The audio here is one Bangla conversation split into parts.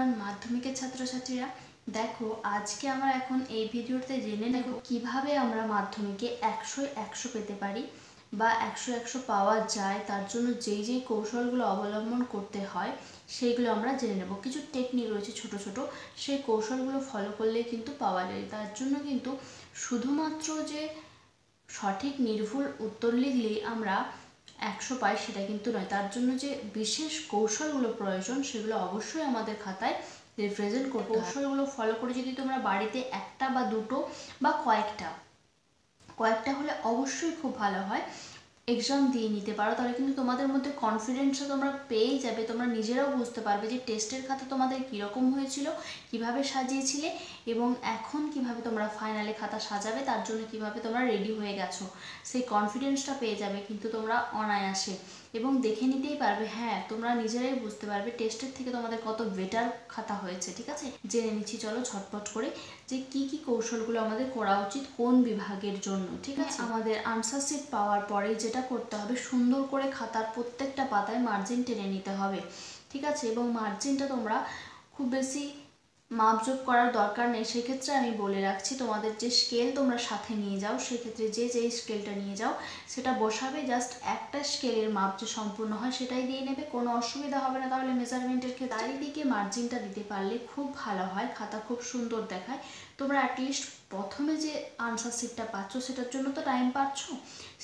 এভরিওয়ান, মাধ্যমিকের ছাত্রছাত্রীরা দেখো, আজকে আমরা এখন এই ভিডিওতে জেনে নেব কিভাবে আমরা মাধ্যমিকে 100 পেতে পারি বা 100 পাওয়া যায়। তার জন্য যেই যেই কৌশলগুলো অবলম্বন করতে হয় সেইগুলো আমরা জেনে নেব। কিছু টেকনিক রয়েছে ছোট ছোট, সেই কৌশলগুলো ফলো করলে কিন্তু পাওয়া যায়। তার জন্য কিন্তু শুধুমাত্র যে সঠিক নির্ভুল উত্তর লিখলেই আমরা 100 পাই সেটা কিন্তু নয়। তার জন্য যে বিশেষ কৌশলগুলো প্রয়োজন সেগুলো অবশ্যই আমাদের খাতায় রিপ্রেজেন্ট করতে হবে। কৌশলগুলো ফলো করে যদি তোমরা বাড়িতে একটা বা দুটো বা কয়েকটা হলে অবশ্যই খুব ভালো হয় এক্সাম দিয়ে নিতে পারো, তাহলে কিন্তু তোমাদের মধ্যে কনফিডেন্সটা তোমরা পেয়েই যাবে। তোমরা নিজেরাও বুঝতে পারবে যে টেস্টের খাতা তোমাদের কীরকম হয়েছিল, কিভাবে সাজিয়েছিলে এবং এখন কিভাবে তোমরা ফাইনালে খাতা সাজাবে, তার জন্য কিভাবে তোমরা রেডি হয়ে গেছো, সেই কনফিডেন্সটা পেয়ে যাবে কিন্তু তোমরা অনায়াসে। এবং দেখে নিতেই পারবে, হ্যাঁ তোমরা নিজেরাই বুঝতে পারবে টেস্টের থেকে তোমাদের কত বেটার খাতা হয়েছে। ঠিক আছে, জেনে নিচ্ছি চলো ঝটপট করে যে কি কি কৌশলগুলো আমাদের করা উচিত কোন বিভাগের জন্য। ঠিক আছে, আমাদের আনসার শিট পাওয়ার পরে যেটা করতে হবে, সুন্দর করে খাতার প্রত্যেকটা পাতায় মার্জিন টেনে নিতে হবে। ঠিক আছে, এবং মার্জিনটা তোমরা খুব বেশি মাপজোপ করার দরকার নেই। সেক্ষেত্রে আমি বলে রাখছি, তোমাদের যে স্কেল তোমরা সাথে নিয়ে যাও, সেক্ষেত্রে যেই স্কেলটা নিয়ে যাও সেটা বসাবে, জাস্ট একটা স্কেলের মাপ যে সম্পূর্ণ হয় সেটাই দিয়ে নেবে, কোনো অসুবিধা হবে না। তাহলে মেজারমেন্টের ক্ষেত্রে চারিদিকে মার্জিনটা দিতে পারলে খুব ভালো হয়, খাতা খুব সুন্দর দেখায়। তোমরা অ্যাটলিস্ট প্রথমে যে আনসার শিটটা পাচ্ছ সেটার জন্য তো টাইম পাচ্ছ,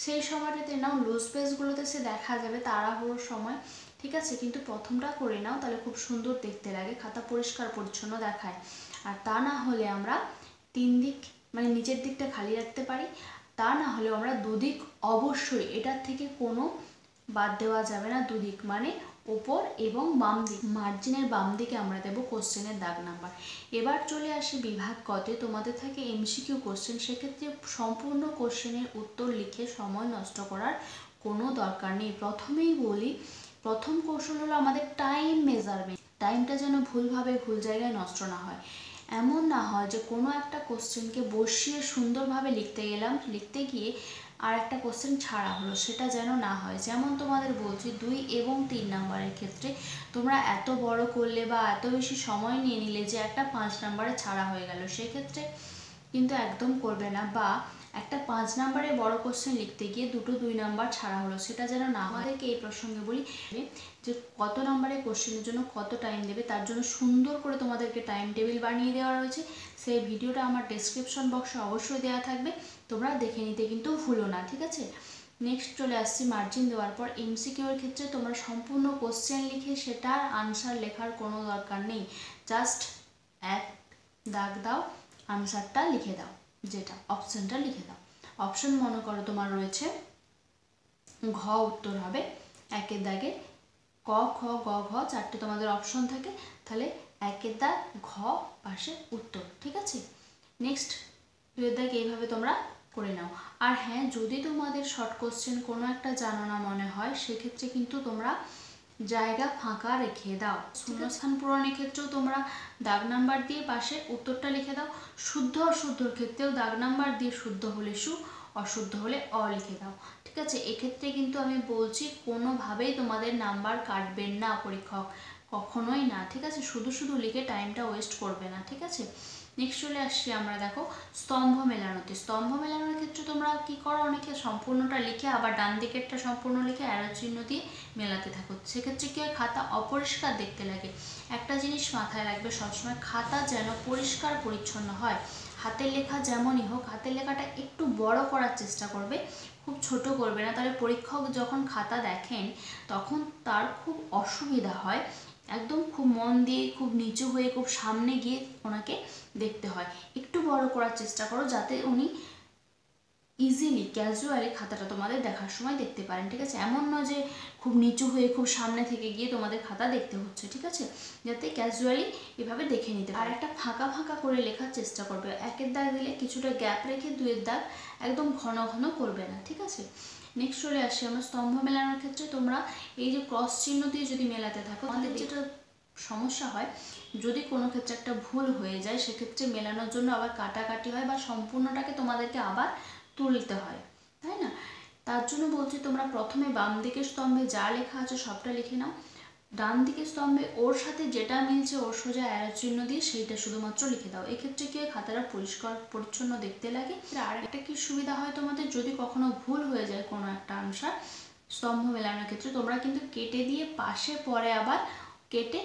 সেই সময়টাতে নাও। লুজ পেজগুলোতে সে দেখা যাবে তাড়াহুড়োর সময়, ঠিক আছে, কিন্তু প্রথমটা করে নাও, তাহলে খুব সুন্দর দেখতে লাগে, খাতা পরিষ্কার পরিচ্ছন্ন দেখায়। আর তা না হলে আমরা তিন দিক মানে নিচের দিকটা খালি রাখতে পারি, তা না হলেও আমরা দুদিক অবশ্যই, এটার থেকে কোনো বাদ দেওয়া যাবে না। দুদিক মানে ওপর এবং বাম দিক, মার্জিনের বাম দিকে আমরা দেবো কোশ্চেনের দাগ নাম্বার। এবার চলে আসে বিভাগ কতে, তোমাদের থাকে এমসিকিউ কোশ্চেন। সেক্ষেত্রে সম্পূর্ণ কোশ্চেনের উত্তর লিখে সময় নষ্ট করার কোনো দরকার নেই। প্রথমেই বলি, প্রথম কৌশল হলো আমাদের টাইম মেজারমেন্ট। টাইমটা যেন ভুলভাবে ভুল জায়গায় নষ্ট না হয়। এমন না হয় যে কোনো একটা কোশ্চেনকে বসিয়ে সুন্দরভাবে লিখতে গেলাম, লিখতে গিয়ে আর একটা কোশ্চেন ছাড়া হলো, সেটা যেন না হয়। যেমন তোমাদের বলছি 2 এবং 3 নাম্বারের ক্ষেত্রে তোমরা এত বড় করলে বা এত বেশি সময় নিয়ে নিলে যে একটা 5 নাম্বারে ছাড়া হয়ে গেল, সেক্ষেত্রে কিন্তু একদম করবে না। বা একটা 5 নাম্বারে বড় কোশ্চেন লিখতে গিয়ে 2 নাম্বার ছাড়া হলো, সেটা যেন না হয়। আমাদেরকে এই প্রসঙ্গে বলি যে কত নাম্বারের কোশ্চেনের জন্য কত টাইম দেবে, তার জন্য সুন্দর করে তোমাদেরকে টাইম টেবিল বানিয়ে দেওয়া রয়েছে। সেই ভিডিওটা আমার ডেসক্রিপশন বক্সে অবশ্যই দেওয়া থাকবে, তোমরা দেখে নিতে কিন্তু ভুলো না। ঠিক আছে, নেক্সট চলে আসছি মার্জিন দেওয়ার পর এমসিকিউ এর ক্ষেত্রে তোমরা সম্পূর্ণ কোশ্চেন লিখে সেটার আনসার লেখার কোনো দরকার নেই। জাস্ট এক দাগ দাও, আনসারটা লিখে দাও, যেটা অপশনটা লিখে দাও। অপশন মনে করো তোমার রয়েছে ঘ উত্তর হবে, একের দাগে ক খ গ ঘ চারটে তোমাদের অপশন থাকে, তাহলে একের দাগ ঘ পাশে উত্তর। ঠিক আছে, নেক্সট দুয়ের দাগ এইভাবে তোমরা করে নাও। আর হ্যাঁ, যদি তোমাদের শর্ট কোশ্চেন কোনো একটা জানো না মনে হয়, সেক্ষেত্রে কিন্তু তোমরা জায়গা ফাঁকা রেখে দাও। শূন্যস্থান পূরণের ক্ষেত্রেও তোমরা দাগ নাম্বার দিয়ে পাশে উত্তরটা লিখে দাও। শুদ্ধ অশুদ্ধর ক্ষেত্রেও দাগ নাম্বার দিয়ে শুদ্ধ হলে সু, অশুদ্ধ হলে অ লিখে দাও। ঠিক আছে, এক্ষেত্রে কিন্তু আমি বলছি কোনোভাবেই তোমাদের নাম্বার কাটবেন না পরীক্ষক, কখনোই না। ঠিক আছে, শুধু শুধু লিখে টাইমটা ওয়েস্ট করবে না। ঠিক আছে, নেক্সট চলে আসছি আমরা দেখো স্তম্ভ মেলানোতে। স্তম্ভ মেলানোর ক্ষেত্রে তোমরা কি করো, অনেকে সম্পূর্ণটা লিখে আবার ডান দিকেরটা সম্পূর্ণ লিখে অ্যারো চিহ্ন দিয়ে মেলাতে থাকো। সেক্ষেত্রে কি হয়, খাতা অপরিষ্কার দেখতে লাগে। একটা জিনিস মাথায় রাখবে সবসময়, খাতা যেন পরিষ্কার পরিচ্ছন্ন হয়। হাতের লেখা যেমনই হোক, হাতের লেখাটা একটু বড় করার চেষ্টা করবে, খুব ছোট করবে না। তাহলে পরীক্ষক যখন খাতা দেখেন তখন তার খুব অসুবিধা হয়। একদম খুব মন দিয়ে, খুব নিচু হয়ে, খুব সামনে গিয়ে ওনাকে দেখতে হয়। একটু বড় করার চেষ্টা করো যাতে উনি ইজিলি ক্যাজুয়ালি খাতাটা তোমাদের দেখার সময় দেখতে পারেন। ঠিক আছে, এমন নয় যে খুব নিচু হয়ে খুব সামনে থেকে গিয়ে তোমাদের খাতা দেখতে হচ্ছে। ঠিক আছে, যাতে ক্যাজুয়ালি এভাবে দেখে নিতে পারে। আর একটা ফাঁকা ফাঁকা করে লেখার চেষ্টা করবে। একের দাগ দিলে কিছুটা গ্যাপ রেখে, দুয়ের দাগ একদম ঘন ঘন করবে না। ঠিক আছে, নেক্সট চলে আসি আমরা স্তম্ভ মেলানোর ক্ষেত্রে। তোমরা এই যে ক্রস চিহ্ন দিয়ে যদি মেলাতে থাকো, আমাদের যেটা সমস্যা হয়, যদি কোনো ক্ষেত্রে একটা ভুল হয়ে যায়, সেক্ষেত্রে মেলানোর জন্য আবার কাটাকাটি হয় বা সম্পূর্ণটাকে তোমাদেরকে আবার তুলতে হয়, তাই না? তার জন্য বলছি তোমরা প্রথমে বাম দিকের স্তম্ভে যা লেখা আছে সবটা লিখে নাও, ডান দিকে স্তম্ভে ওর সাথে যেটা মিলছে ওর সোজা অ্যারো চিহ্ন দিয়ে সেইটা শুধুমাত্র লিখে দাও। এক্ষেত্রে কি হয়, খাতাটা পরিষ্কার পরিচ্ছন্ন দেখতে লাগে। আর একটা কি সুবিধা হয় তোমাদের, যদি কখনো ভুল হয়ে যায় কোনো একটা আনসার স্তম্ভ মেলানোর ক্ষেত্রে, তোমরা কিন্তু কেটে দিয়ে পাশে পরে আবার কেটে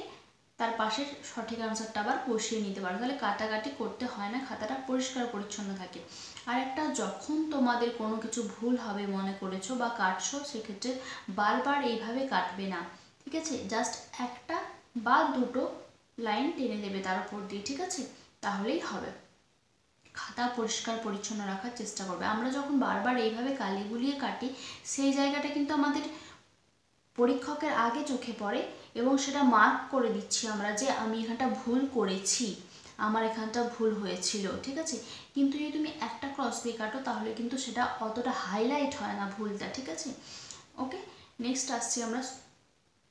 তার পাশের সঠিক আনসারটা আবার বসিয়ে নিতে পারো, তাহলে কাটাকাটি করতে হয় না, খাতাটা পরিষ্কার পরিচ্ছন্ন থাকে। আর একটা, যখন তোমাদের কোনো কিছু ভুল হবে মনে করেছো বা কাটছো, সেক্ষেত্রে বারবার এইভাবে কাটবে না, ঠিক আছে? জাস্ট একটা বা দুটো লাইন টেনে দেবে তার উপর দিয়ে, ঠিক আছে? তাহলেই হবে। খাতা পরিষ্কার পরিচ্ছন্ন রাখার চেষ্টা করবে। আমরা যখন বারবার এইভাবে কালি গুলিয়ে কাটি, সেই জায়গাটা কিন্তু আমাদের পরীক্ষকের আগে চোখে পড়ে এবং সেটা মার্ক করে দিচ্ছি আমরা যে আমি এখানটা ভুল করেছি, আমার এখানটা ভুল হয়েছিল, ঠিক আছে? কিন্তু যদি তুমি একটা ক্রস দিয়ে কাটো তাহলে কিন্তু সেটা অতটা হাইলাইট হয় না ভুলটা, ঠিক আছে? ওকে, নেক্সট আসছি আমরা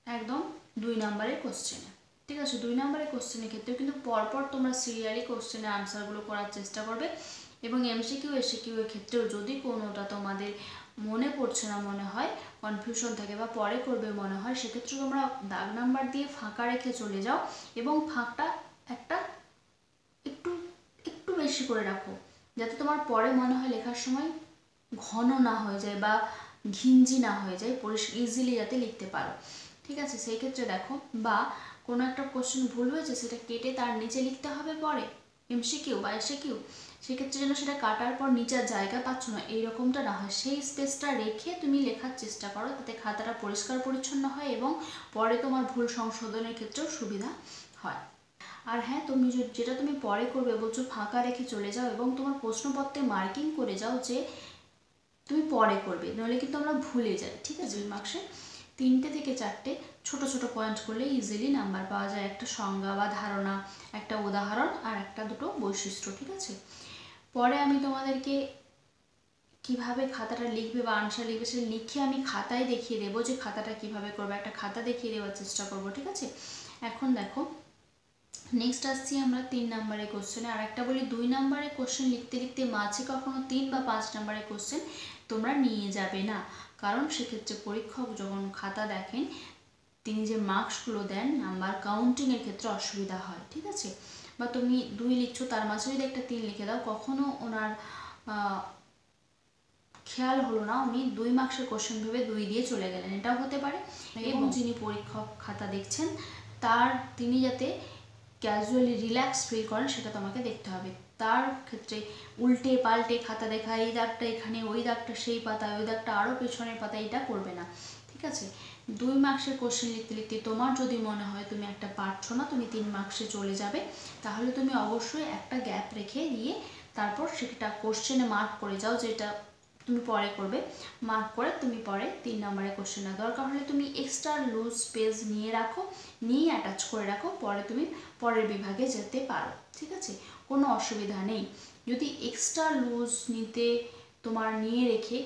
একদম 2 নম্বরের কোশ্চেনে, ঠিক আছে? 2 নম্বরের কোশ্চেনের ক্ষেত্রেও কিন্তু পরপর তোমরা সিরিয়ালি কোশ্চেনের আনসারগুলো করার চেষ্টা করবে এবং এমসিকিউ এসিকিউ এর ক্ষেত্রেও যদি কোনোটা তোমাদের মনে পড়ছে না মনে হয়, কনফিউশন থাকে বা পরে করবে মনে হয়, সেক্ষেত্রে তোমরা দাগ নাম্বার দিয়ে ফাঁকা রেখে চলে যাও এবং ফাঁকটা একটা একটু একটু বেশি করে রাখো, যাতে তোমার পরে মনে হয় লেখার সময় ঘন না হয়ে যায় বা ঘিঞ্জি না হয়ে যায়, ইজিলি যাতে লিখতে পারো, ঠিক আছে? সেই ক্ষেত্রে দেখো, বা কোনো একটা কোশ্চেন ভুল হয়েছে সেটা কেটে তার নিচে লিখতে হবে পরে এমসিকিউ বা এসিকিউ, সেক্ষেত্রে যেন সেটা কাটার পর নিচের জায়গা পাচ্ছ না এইরকমটা না হয়, সেই স্পেসটা রেখে তুমি লেখার চেষ্টা করো, তাতে খাতাটা পরিষ্কার পরিচ্ছন্ন হয় এবং পরে তোমার ভুল সংশোধনের ক্ষেত্রেও সুবিধা হয়। আর হ্যাঁ, তুমি যেটা তুমি পরে করবে বলছো ফাঁকা রেখে চলে যাও এবং তোমার প্রশ্নপত্রে মার্কিং করে যাও যে তুমি পরে করবে, নইলে কিন্তু আমরা ভুলে যাই, ঠিক আছে? 2 মার্কসে 3টে থেকে 4টে ছোট ছোট পয়েন্ট করলে ইজিলি নাম্বার পাওয়া যায়, একটা সংজ্ঞা বা ধারণা, একটা উদাহরণ আর একটা দুটো বৈশিষ্ট্য, ঠিক আছে? পরে আমি তোমাদেরকে কিভাবে খাতাটা লিখবে বা আনসার লিখবে সেটা লিখে আমি খাতায় দেখিয়ে দেবো যে খাতাটা কিভাবে করবে, একটা খাতা দেখিয়ে দেওয়ার চেষ্টা করবো, ঠিক আছে? এখন দেখো, নেক্সট আসছি আমরা 3 নম্বরের কোশ্চেনে। আর একটা বলি, 2 নম্বরের কোশ্চেন লিখতে লিখতে মাঝে কখনো 3 বা 5 নম্বরের কোশ্চেন তোমরা নিয়ে যাবে না, কারণ সেক্ষেত্রে পরীক্ষক যখন খাতা দেখেন তিনি যে মার্কসগুলো দেন নাম্বার কাউন্টিংয়ের ক্ষেত্রে অসুবিধা হয়, ঠিক আছে? বা তুমি 2 লিখছো, তার মাঝে যদি একটা 3 লিখে দাও, কখনো ওনার খেয়াল হলো না উনি 2 মার্কসের কোশ্চেন ভেবে 2 দিয়ে চলে গেলেন, এটাও হতে পারে। এবং যিনি পরীক্ষক খাতা দেখছেন তিনি যাতে ক্যাজুয়ালি রিল্যাক্স ফিল করেন সেটা তোমাকে দেখতে হবে। তার ক্ষেত্রে উল্টে পাল্টে খাতা দেখা, এই দাগটা এখানে, ওই দাগটা সেই পাতায়, ওই দাগটা আরও পেছনের পাতায়, এটা করবে না, ঠিক আছে? 2 মার্কসের কোশ্চেন লিখতে লিখতে তোমার যদি মনে হয় তুমি একটা পারছো না, তুমি 3 মার্কসে চলে যাবে, তাহলে তুমি অবশ্যই একটা গ্যাপ রেখে দিয়ে তারপর সেটা কোশ্চেনে মার্ক করে যাও, যেটা তুমি পরে করবে, মার্ক করে তুমি পরে 3 নম্বরের কোশ্চেনে দরকার হলে তুমি এক্সট্রা লুজ স্পেস নিয়ে রাখো, নিয়ে অ্যাটাচ করে রাখো, পরে তুমি পরের বিভাগে যেতে পারো, ঠিক আছে? কোনো অসুবিধা নেই। যদি এক্সট্রা লুজ নিতে তোমার নিয়ে রেখে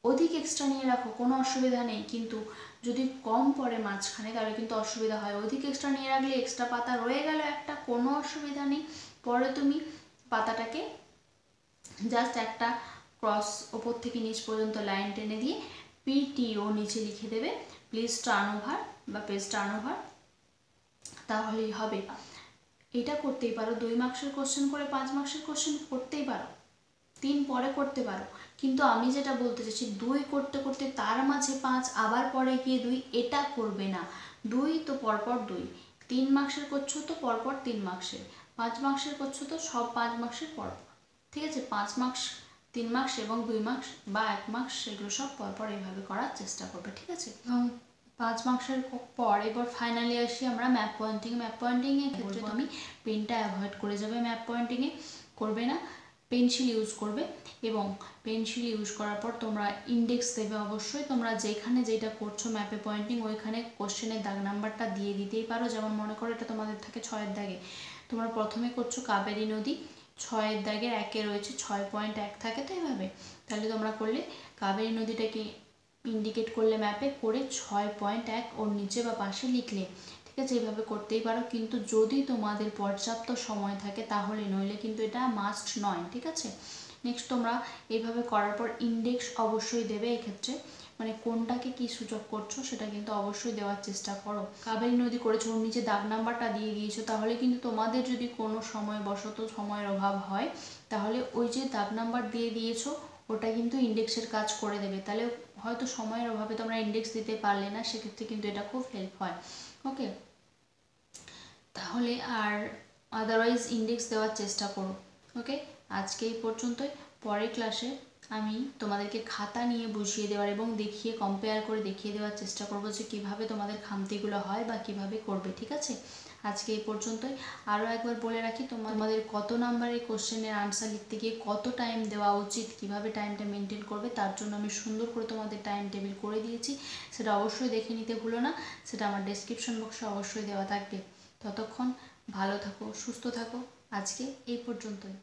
অধিক এক্সট্রা নিয়ে রাখো, কোনো অসুবিধা নেই, কিন্তু যদি কম পড়ে মাঝখানে তাহলে কিন্তু অসুবিধা হয়। অধিক এক্সট্রা নিয়ে রাখলে এক্সট্রা পাতা রয়ে গেল একটা, কোনো অসুবিধা নেই, পরে তুমি পাতাটাকে জাস্ট একটা ক্রস ওপর থেকে নিচ পর্যন্ত লাইন টেনে দিয়ে পিটিও নিচে লিখে দেবে, প্লিজ টার্ন ওভার বা পেজ টার্ন ওভার, তাহলেই হবে। এটা করতেই পারো, 2 মার্কসের কোশ্চেন করে 5 মার্কসের কোশ্চেন করতেই পারো, 3 পরে করতে পারো, কিন্তু আমি যেটা বলতে চাইছি 2 করতে করতে তার মাঝে 5 আবার পরে গিয়ে 2, এটা করবে না। 2 তো পরপর 2, 3 মার্কসের করছো তো পরপর 3 মার্কসের, 5 মার্কসের করছো তো সব 5 মার্কসের পরপর, ঠিক আছে? 5 মার্কস, 3 মার্কস এবং 2 মার্কস বা 1 মার্কস, সেগুলো সব পরপর এইভাবে করার চেষ্টা করবে, ঠিক আছে? এবং 5 মার্কসের পর এবার ফাইনালি আসি আমরা ম্যাপ পয়েন্টিং। ম্যাপ পয়েন্টিংয়ের ক্ষেত্রে তুমি পেনটা অ্যাভয়েড করে যাবে, ম্যাপ পয়েন্টিংয়ে করবে না, পেন্সিল ইউজ করবে। এবং পেন্সিল ইউজ করার পর তোমরা ইন্ডেক্স দেবে অবশ্যই, তোমরা যেখানে যেটা করছো ম্যাপে পয়েন্টিং ওইখানে কোশ্চেনের দাগ নাম্বারটা দিয়ে দিতেই পারো। যেমন মনে করো এটা তোমাদের থাকে 6-এর দাগে, তোমরা প্রথমে করছো কাবেরী নদী, 6-এর দাগের 1-এ রয়েছে 6.1 থাকে, তো এইভাবে তাহলে তোমরা করলে কাবেরী নদীটাকে ইন্ডিকেট করলে ম্যাপে করে 6.1 ওর নিচে বা পাশে লিখলে, ঠিক আছে? এইভাবে করতেই পারো, কিন্তু যদি তোমাদের পর্যাপ্ত সময় থাকে তাহলে, নইলে কিন্তু এটা মাস্ট নয়, ঠিক আছে? নেক্সট তোমরা এইভাবে করার পর ইন্ডেক্স অবশ্যই দেবে এক্ষেত্রে, মানে কোনটাকে কি সূচক করছো সেটা কিন্তু অবশ্যই দেওয়ার চেষ্টা করো। কাবেরী নদী করেছো, ওর নিচে দাগ নাম্বারটা দিয়ে দিয়েছো, তাহলে কিন্তু তোমাদের যদি কোনো সময় বশত সময়ের অভাব হয় তাহলে ওই যে দাগ নাম্বার দিয়ে দিয়েছো ওটা কিন্তু ইন্ডেক্সের কাজ করে দেবে। তাহলে হয়তো সময়ের অভাবে তোমরা ইন্ডেক্স দিতে পারলে না, সেক্ষেত্রে কিন্তু এটা খুব হেল্প হয়। ওকে, তাহলে আর আদারওয়াইজ ইন্ডেক্স দেওয়ার চেষ্টা করো। ওকে, আজকে এই পর্যন্তই। পরের ক্লাসে আমি তোমাদেরকে খাতা নিয়ে বুঝিয়ে দেওয়ার এবং দেখিয়ে কম্পেয়ার করে দেখিয়ে দেওয়ার চেষ্টা করবো যে কীভাবে তোমাদের খামতিগুলো হয় বা কিভাবে করবে। ঠিক আছে, আজকে এই পর্যন্তই। আরও একবার বলে রাখি, তোমাদের কত নাম্বারের কোশ্চেনের আনসার লিখতে গিয়ে কত টাইম দেওয়া উচিত, কিভাবে টাইমটা মেনটেন করবে, তার জন্য আমি সুন্দর করে তোমাদের টাইম টেবিল করে দিয়েছি। সেটা অবশ্যই দেখে নিতে ভুলো না, সেটা আমার ডেসক্রিপশন বক্সে অবশ্যই দেওয়া থাকবে। ততক্ষণ ভালো থাকো, সুস্থ থাকো। আজকে এই পর্যন্তই।